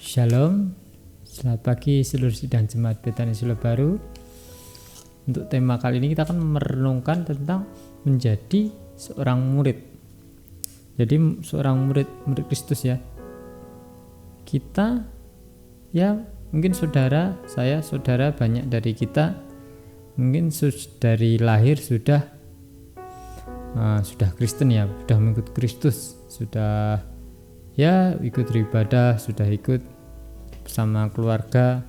Shalom, selamat pagi seluruh sidang jemaat Betani Solo Baru. Untuk tema kali ini kita akan merenungkan tentang menjadi seorang murid. Jadi seorang murid Kristus ya. Kita ya mungkin saudara, saya, saudara banyak dari kita mungkin dari lahir sudah Kristen ya, sudah mengikut Kristus, sudah ya ikut beribadah, sudah ikut bersama keluarga,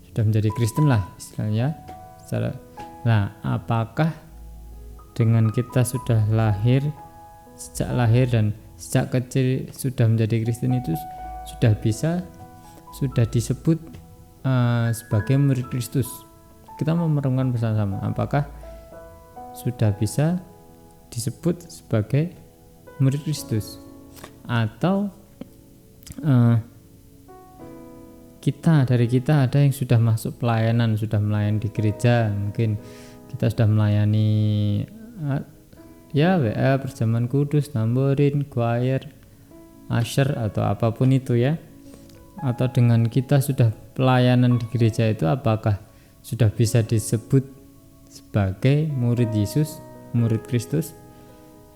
sudah menjadi Kristen lah istilahnya. Nah, apakah dengan kita sudah sejak lahir dan sejak kecil sudah menjadi Kristen itu sudah disebut sebagai murid Kristus? Kita mau merenungkan bersama-sama, apakah sudah bisa disebut sebagai murid Kristus, atau dari kita ada yang sudah masuk pelayanan, sudah melayani di gereja, mungkin kita sudah melayani WA, perjamuan kudus, tamborin, choir, usher atau apapun itu ya. Atau dengan kita sudah pelayanan di gereja itu, apakah sudah bisa disebut sebagai murid Yesus, murid Kristus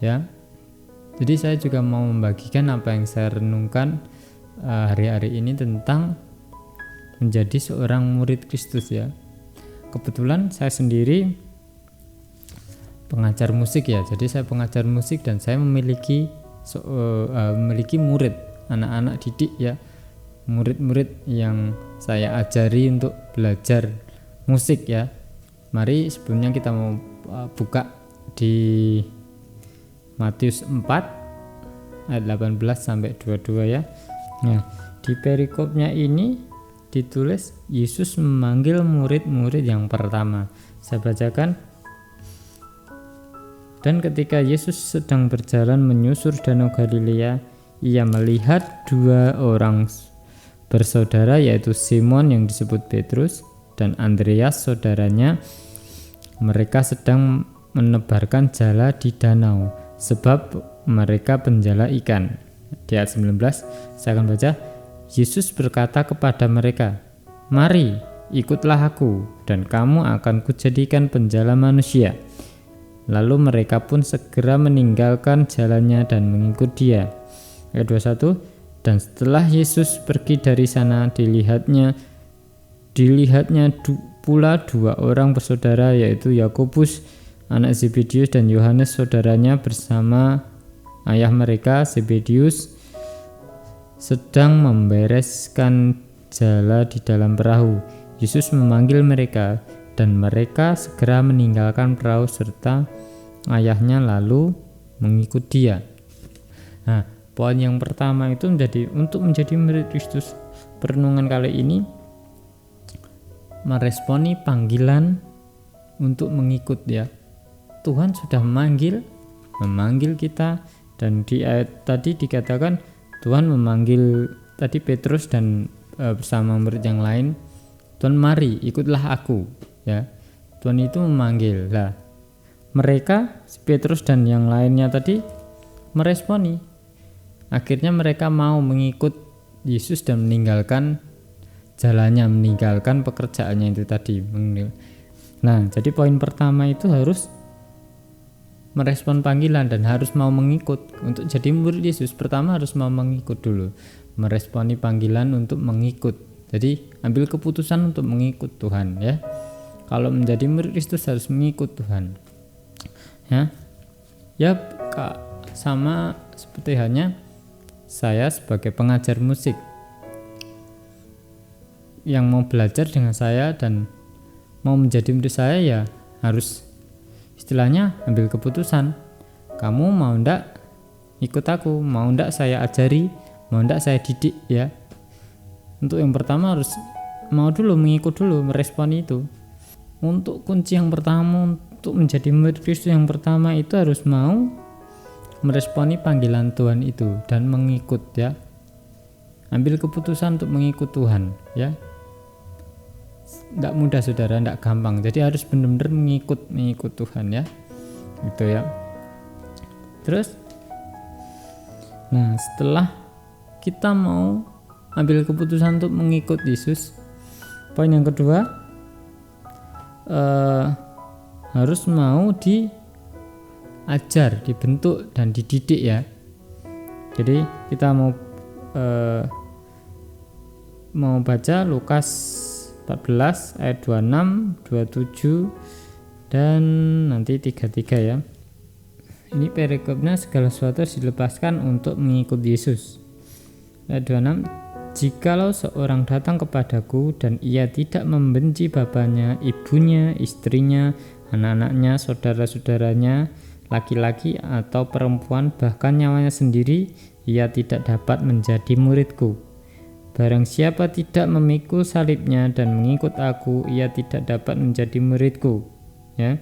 ya. Jadi saya juga mau membagikan apa yang saya renungkan hari-hari ini tentang menjadi seorang murid Kristus ya. Kebetulan saya sendiri pengajar musik ya. Jadi saya pengajar musik dan saya memiliki murid, anak-anak didik ya. Murid-murid yang saya ajari untuk belajar musik ya. Mari sebelumnya kita mau buka di Matius 4 ayat 18 sampai 22 ya. Nah, di perikopnya ini ditulis Yesus memanggil murid-murid yang pertama. Saya bacakan. Dan ketika Yesus sedang berjalan menyusur danau Galilea, ia melihat dua orang bersaudara, yaitu Simon yang disebut Petrus dan Andreas saudaranya. Mereka sedang menebarkan jala di danau, sebab mereka penjala ikan. Di ayat 19 saya akan baca. Yesus berkata kepada mereka, "Mari, ikutlah aku, dan kamu akan kujadikan penjala manusia." Lalu mereka pun segera meninggalkan jalannya dan mengikut dia. Ayat 21, dan setelah Yesus pergi dari sana, dilihatnya pula dua orang bersaudara, yaitu Yakobus anak Zebedius dan Yohanes saudaranya bersama ayah mereka Zebedius sedang membereskan jala di dalam perahu. Yesus memanggil mereka dan mereka segera meninggalkan perahu serta ayahnya lalu mengikut dia. Nah, poin yang pertama itu untuk menjadi murid Kristus. Perenungan kali ini meresponi panggilan untuk mengikut ya. Tuhan sudah memanggil kita, dan di ayat tadi dikatakan Tuhan memanggil tadi Petrus dan bersama murid yang lain, Tuhan mari ikutlah aku ya. Tuhan itu memanggil. Lah, mereka Petrus dan yang lainnya tadi meresponi. Akhirnya mereka mau mengikut Yesus dan meninggalkan jalannya, meninggalkan pekerjaannya itu tadi. Nah, jadi poin pertama itu harus merespon panggilan dan harus mau mengikut. Untuk jadi murid Yesus pertama harus mau mengikut dulu, meresponi panggilan untuk mengikut. Jadi ambil keputusan untuk mengikut Tuhan ya. Kalau menjadi murid Kristus harus mengikut Tuhan ya sama seperti halnya saya sebagai pengajar musik yang mau belajar dengan saya dan mau menjadi murid saya, ya harus istilahnya ambil keputusan. Kamu mau ndak ikut aku? Mau ndak saya ajari? Mau ndak saya didik ya? Untuk yang pertama harus mau dulu, mengikut dulu, merespon itu. Untuk kunci yang pertama untuk menjadi murid Kristus yang pertama itu harus mau meresponi panggilan Tuhan itu dan mengikut ya. Ambil keputusan untuk mengikut Tuhan ya. Nggak mudah saudara, nggak gampang. Jadi harus benar-benar mengikut Tuhan ya. Gitu ya. Terus, nah setelah kita mau ambil keputusan untuk mengikut Yesus. Poin yang kedua, harus mau diajar, dibentuk dan dididik ya. Jadi kita mau baca Lukas 14 ayat 26, 27 dan nanti 33 ya. Ini perikopnya, segala sesuatu dilepaskan untuk mengikut Yesus. Ayat 26, jikalau seorang datang kepadaku dan ia tidak membenci bapaknya, ibunya, istrinya, anak-anaknya, saudara-saudaranya, laki-laki atau perempuan, bahkan nyawanya sendiri, ia tidak dapat menjadi muridku. Barang siapa tidak memikul salibnya dan mengikut aku, ia tidak dapat menjadi muridku. Ya.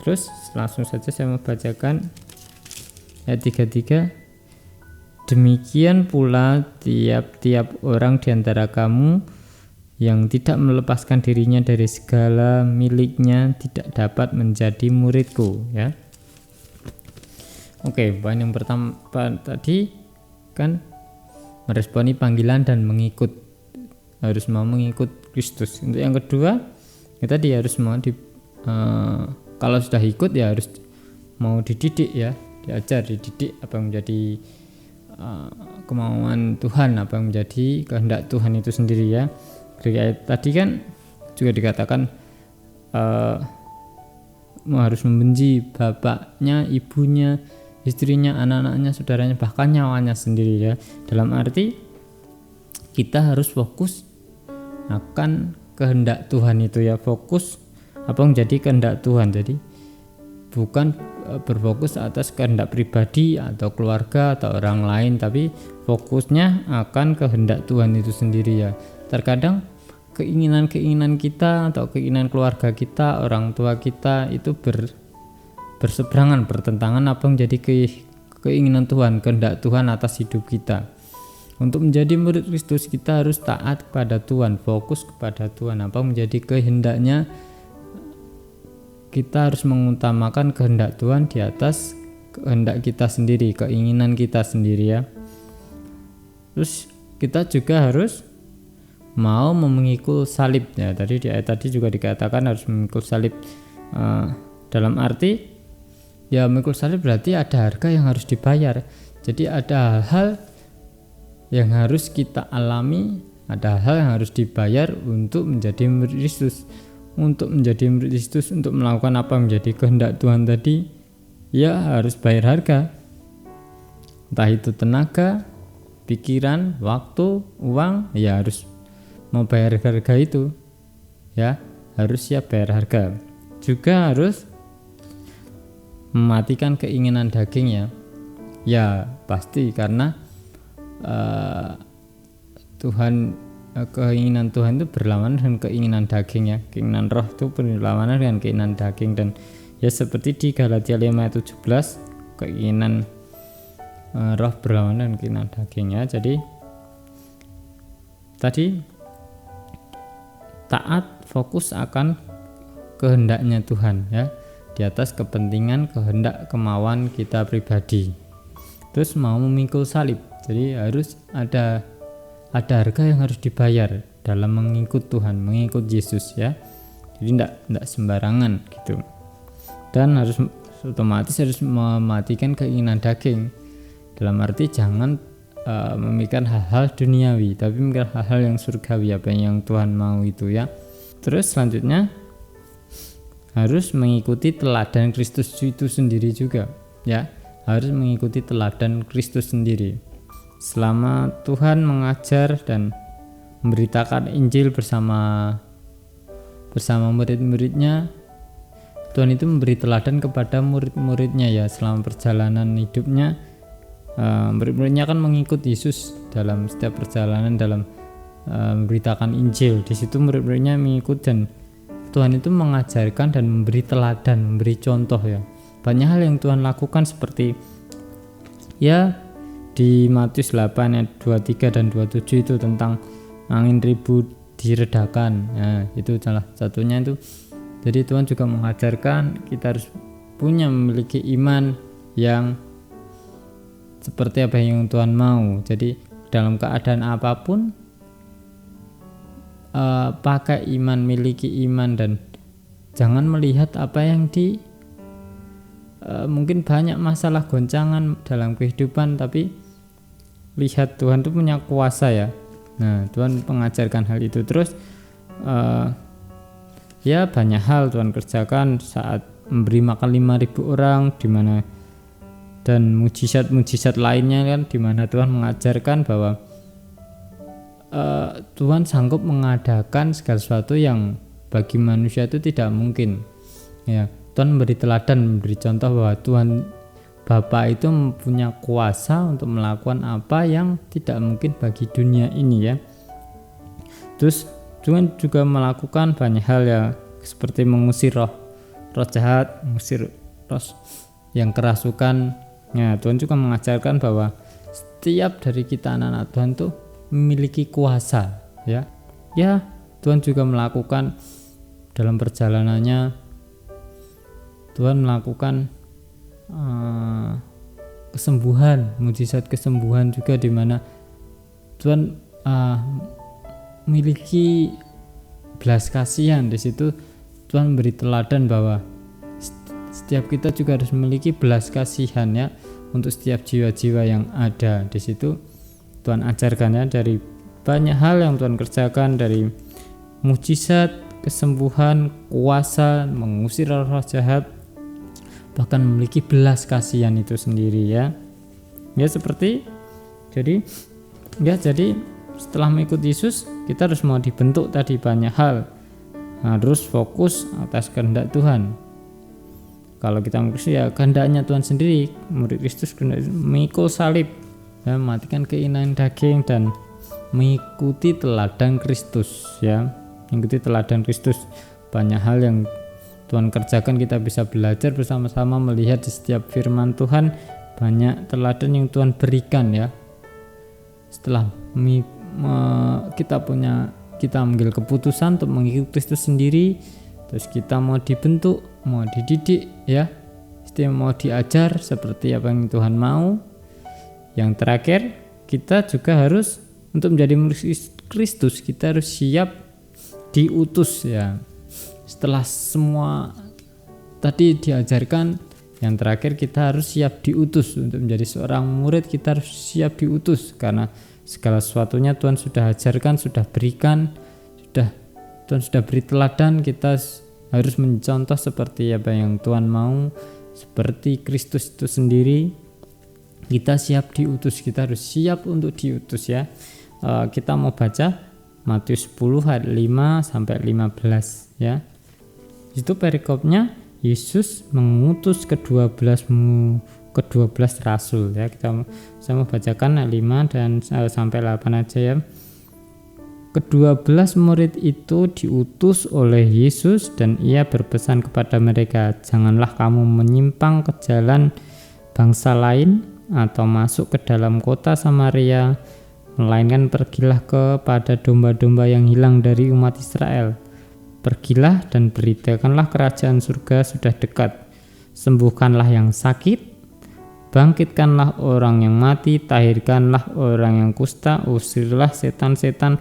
Terus langsung saja saya mau bacakan ayat 33. Demikian pula tiap-tiap orang di antara kamu yang tidak melepaskan dirinya dari segala miliknya tidak dapat menjadi muridku, ya. Oke, poin yang pertama tadi kan meresponi panggilan dan mengikut, harus mau mengikut Kristus. Untuk yang kedua, kita tadi harus mau kalau sudah ikut ya harus mau dididik ya, diajar, dididik apa yang menjadi kemauan Tuhan, apa yang menjadi kehendak Tuhan itu sendiri ya. Tadi kan juga dikatakan harus membenci bapaknya, ibunya, istrinya, anak-anaknya, saudaranya, bahkan nyawanya sendiri ya. Dalam arti kita harus fokus akan kehendak Tuhan itu ya, fokus apa yang menjadi kehendak Tuhan. Jadi bukan berfokus atas kehendak pribadi atau keluarga atau orang lain, tapi fokusnya akan kehendak Tuhan itu sendiri ya. Terkadang keinginan kita atau keinginan keluarga kita, orang tua kita itu berseberangan, bertentangan apa yang jadi keinginan Tuhan, kehendak Tuhan atas hidup kita. Untuk menjadi murid Kristus kita harus taat kepada Tuhan, fokus kepada Tuhan, apa menjadi kehendaknya. Kita harus mengutamakan kehendak Tuhan di atas kehendak kita sendiri, keinginan kita sendiri ya. Terus kita juga harus mau memikul salib ya. Tadi di ayat tadi juga dikatakan harus memikul salib, dalam arti ya memikul salib berarti ada harga yang harus dibayar. Jadi ada hal yang harus kita alami, ada hal yang harus dibayar untuk menjadi murid Kristus. Untuk menjadi murid Kristus, untuk melakukan apa menjadi kehendak Tuhan tadi, ya harus bayar harga. Entah itu tenaga, pikiran, waktu, uang, ya harus mau bayar harga itu. Ya, harus siap bayar harga. Juga harus mematikan keinginan daging ya. Ya, pasti karena keinginan Tuhan itu berlawanan dengan keinginan daging ya. Keinginan roh itu berlawanan dengan keinginan daging, dan ya seperti di Galatia 5:17, keinginan roh berlawanan dengan keinginan daging ya. Jadi tadi taat, fokus akan kehendaknya Tuhan ya, di atas kepentingan, kehendak, kemauan kita pribadi. Terus mau memikul salib, jadi harus ada harga yang harus dibayar dalam mengikut Tuhan, mengikut Yesus ya. Jadi tidak sembarangan gitu. Dan harus otomatis harus mematikan keinginan daging. Dalam arti jangan memikirkan hal-hal duniawi, tapi memikirkan hal-hal yang surgawi, apa yang Tuhan mau itu ya. Terus selanjutnya harus mengikuti teladan Kristus itu sendiri juga ya. Harus mengikuti teladan Kristus sendiri. Selama Tuhan mengajar dan memberitakan Injil bersama murid-muridnya, Tuhan itu memberi teladan kepada murid-muridnya ya. Selama perjalanan hidupnya, murid-muridnya akan mengikut Yesus dalam setiap perjalanan, dalam memberitakan Injil. Di situ murid-muridnya mengikut, dan Tuhan itu mengajarkan dan memberi teladan, memberi contoh ya. Banyak hal yang Tuhan lakukan, seperti ya di Matius 8 ayat 23 dan 27 itu tentang angin ribut diredakan. Nah, itu salah satunya itu. Jadi Tuhan juga mengajarkan kita harus memiliki iman yang seperti apa yang Tuhan mau. Jadi dalam keadaan apapun pakai iman, miliki iman, dan jangan melihat apa yang mungkin banyak masalah goncangan dalam kehidupan, tapi lihat Tuhan itu punya kuasa ya. Nah, Tuhan mengajarkan hal itu. Terus ya banyak hal Tuhan kerjakan saat memberi makan 5.000 orang, dimana dan mujizat-mujizat lainnya kan, dimana Tuhan mengajarkan bahwa Tuhan sanggup mengadakan segala sesuatu yang bagi manusia itu tidak mungkin ya. Tuhan memberi teladan, memberi contoh bahwa Tuhan Bapa itu punya kuasa untuk melakukan apa yang tidak mungkin bagi dunia ini ya. Terus Tuhan juga melakukan banyak hal ya, seperti mengusir roh jahat, mengusir roh yang kerasukan. Ya, Tuhan juga mengajarkan bahwa setiap dari kita anak-anak Tuhan tuh memiliki kuasa ya. Ya, Tuhan juga melakukan dalam perjalanannya, Tuhan melakukan kesembuhan, mujizat kesembuhan juga, di mana Tuhan memiliki belas kasihan. Di situ Tuhan beri teladan bahwa setiap kita juga harus memiliki belas kasihan ya untuk setiap jiwa-jiwa yang ada. Di situ Tuhan ajarkan ya, dari banyak hal yang Tuhan kerjakan, dari mujizat, kesembuhan, kuasa, mengusir roh jahat, bahkan memiliki belas kasihan itu sendiri ya. Ya seperti jadi setelah mengikuti Yesus, kita harus mau dibentuk tadi banyak hal. Harus fokus atas kehendak Tuhan. Kalau kita mengikuti ya kehendaknya Tuhan sendiri, murid Kristus memikul salib ya, matikan keinginan daging dan mengikuti teladan Kristus ya. Mengikuti teladan Kristus, banyak hal yang Tuhan kerjakan, kita bisa belajar bersama-sama melihat di setiap firman Tuhan, banyak teladan yang Tuhan berikan ya. Setelah kita ambil keputusan untuk mengikuti Kristus sendiri, terus kita mau dibentuk, mau dididik ya, mau diajar seperti apa yang Tuhan mau. Yang terakhir, kita juga harus untuk menjadi murid Kristus, kita harus siap diutus ya. Setelah semua tadi diajarkan, yang terakhir kita harus siap diutus. Untuk menjadi seorang murid kita harus siap diutus, karena segala sesuatunya Tuhan sudah ajarkan, sudah berikan, Tuhan sudah beri teladan. Kita harus mencontoh seperti apa yang Tuhan mau, seperti Kristus itu sendiri. Kita siap diutus, kita harus siap untuk diutus ya. Kita mau baca Matius 10 ayat 5 sampai 15 ya. Itu perikopnya Yesus mengutus ke-12 rasul ya. Saya mau bacakan ayat 5 dan sampai 8 aja ya. Ke-12 murid itu diutus oleh Yesus, dan ia berpesan kepada mereka, janganlah kamu menyimpang ke jalan bangsa lain atau masuk ke dalam kota Samaria, melainkan pergilah kepada domba-domba yang hilang dari umat Israel. Pergilah dan beritakanlah kerajaan surga sudah dekat. Sembuhkanlah yang sakit, bangkitkanlah orang yang mati, tahirkanlah orang yang kusta, usirlah setan-setan.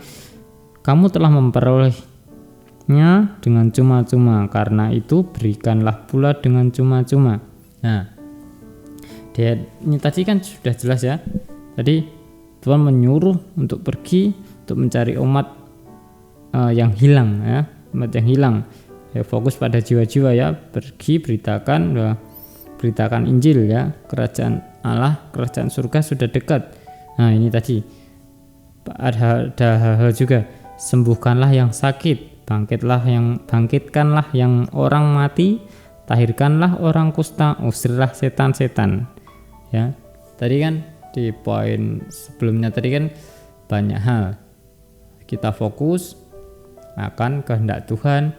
Kamu telah memperolehnya dengan cuma-cuma, karena itu berikanlah pula dengan cuma-cuma. Nah, ini tadi kan sudah jelas ya. Tadi Tuhan menyuruh untuk pergi untuk mencari umat yang hilang ya. Umat yang hilang ya, fokus pada jiwa-jiwa ya, pergi beritakan Injil ya, kerajaan Allah, kerajaan surga sudah dekat. Nah ini tadi ada hal-hal juga, sembuhkanlah yang sakit, bangkitkanlah yang orang mati, tahirkanlah orang kusta, usirlah setan-setan ya. Tadi kan di poin sebelumnya tadi kan banyak hal, kita fokus akan kehendak Tuhan,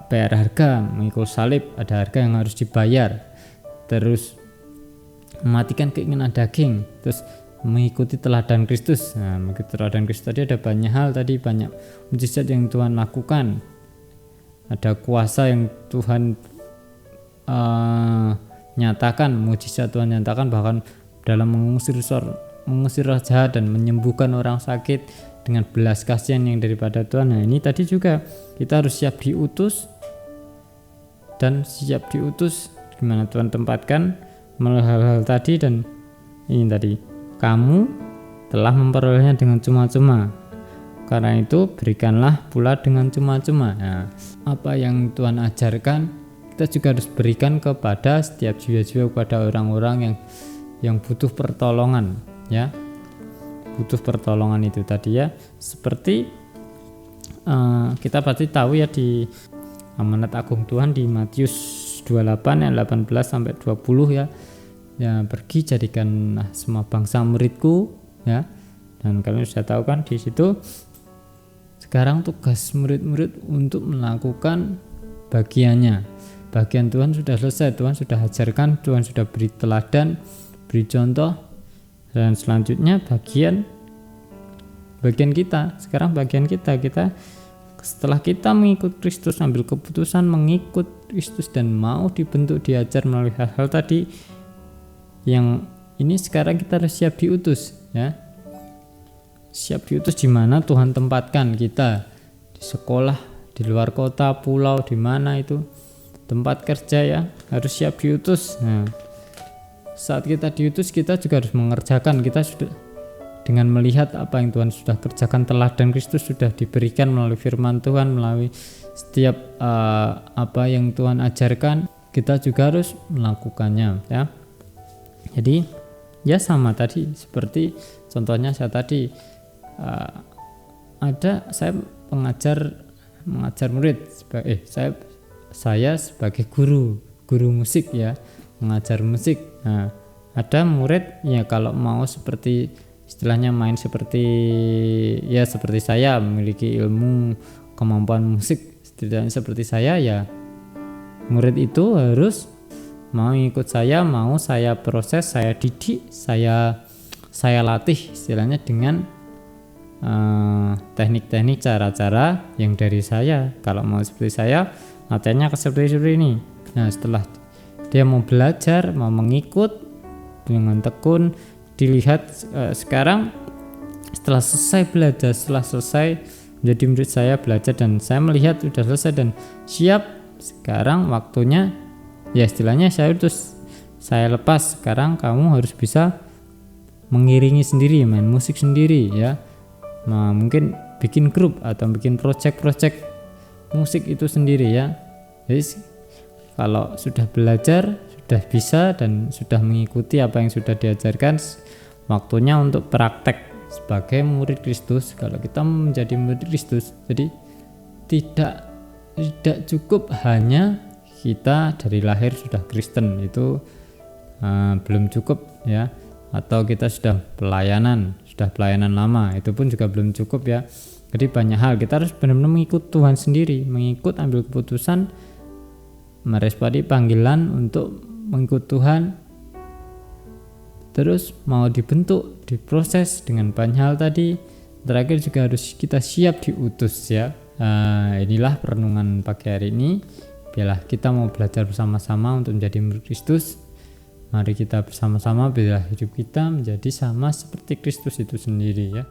bayar harga, mengikul salib, ada harga yang harus dibayar, terus mematikan keinginan daging, terus mengikuti teladan Kristus. Nah, mengikuti teladan Kristus tadi ada banyak hal, tadi banyak mujizat yang Tuhan lakukan, ada kuasa yang Tuhan nyatakan, mujizat Tuhan nyatakan, bahkan dalam mengusir mengusir roh jahat dan menyembuhkan orang sakit dengan belas kasihan yang daripada Tuhan. Nah, ini tadi juga kita harus siap diutus, dan siap diutus gimana Tuhan tempatkan melalui hal-hal tadi. Dan ini tadi, kamu telah memperolehnya dengan cuma-cuma, karena itu berikanlah pula dengan cuma-cuma. Nah, apa yang Tuhan ajarkan kita juga harus berikan kepada setiap jiwa-jiwa, kepada orang-orang yang butuh pertolongan, ya, butuh pertolongan itu tadi ya. Seperti kita pasti tahu ya di amanat agung Tuhan di Matius 28 ayat 18 sampai 20 ya. Ya, pergi jadikanlah semua bangsa muridku, ya. Dan kalian sudah tahu kan di situ sekarang tugas murid-murid untuk melakukan bagiannya. Bagian Tuhan sudah selesai, Tuhan sudah ajarkan, Tuhan sudah beri teladan, beri contoh. Dan selanjutnya bagian kita. Sekarang bagian kita setelah kita mengikut Kristus, ambil keputusan mengikut Kristus dan mau dibentuk, diajar melalui hal-hal tadi, yang ini sekarang kita harus siap diutus, ya. Siap diutus di mana Tuhan tempatkan kita, di sekolah, di luar kota, pulau, di mana itu tempat kerja, ya, harus siap diutus. Nah, saat kita diutus kita juga harus mengerjakan. Kita sudah dengan melihat apa yang Tuhan sudah kerjakan, teladan Kristus sudah diberikan melalui firman Tuhan, melalui setiap apa yang Tuhan ajarkan, kita juga harus melakukannya, ya. Jadi ya sama tadi, seperti contohnya saya tadi saya mengajar murid, saya sebagai guru musik, ya, mengajar musik. Nah, ada murid ya kalau mau seperti istilahnya main seperti saya, memiliki ilmu kemampuan musik setidaknya seperti saya, ya murid itu harus mau ikut saya, mau saya proses, saya didik, saya latih istilahnya dengan teknik-teknik, cara-cara yang dari saya. Kalau mau seperti saya, latihannya seperti ini. Nah, setelah dia mau belajar, mau mengikut dengan tekun, dilihat sekarang setelah selesai belajar, setelah selesai menjadi murid saya, belajar dan saya melihat sudah selesai dan siap, sekarang waktunya ya istilahnya saya lepas. Sekarang kamu harus bisa mengiringi sendiri, main musik sendiri, ya. Nah, mungkin bikin grup atau bikin project musik itu sendiri, ya. Jadi kalau sudah belajar, sudah bisa dan sudah mengikuti apa yang sudah diajarkan, waktunya untuk praktek sebagai murid Kristus. Kalau kita menjadi murid Kristus, jadi tidak cukup hanya kita dari lahir sudah Kristen, itu belum cukup, ya. Atau kita sudah pelayanan lama, itu pun juga belum cukup, ya. Jadi banyak hal kita harus benar-benar mengikut Tuhan sendiri, ambil keputusan, meresponi panggilan untuk mengikut Tuhan, terus mau dibentuk, diproses dengan banyak hal tadi. Terakhir juga harus kita siap diutus, ya. Inilah perenungan pagi hari ini. Biarlah kita mau belajar bersama-sama untuk menjadi murid Kristus. Mari kita bersama-sama biarlah hidup kita menjadi sama seperti Kristus itu sendiri, ya.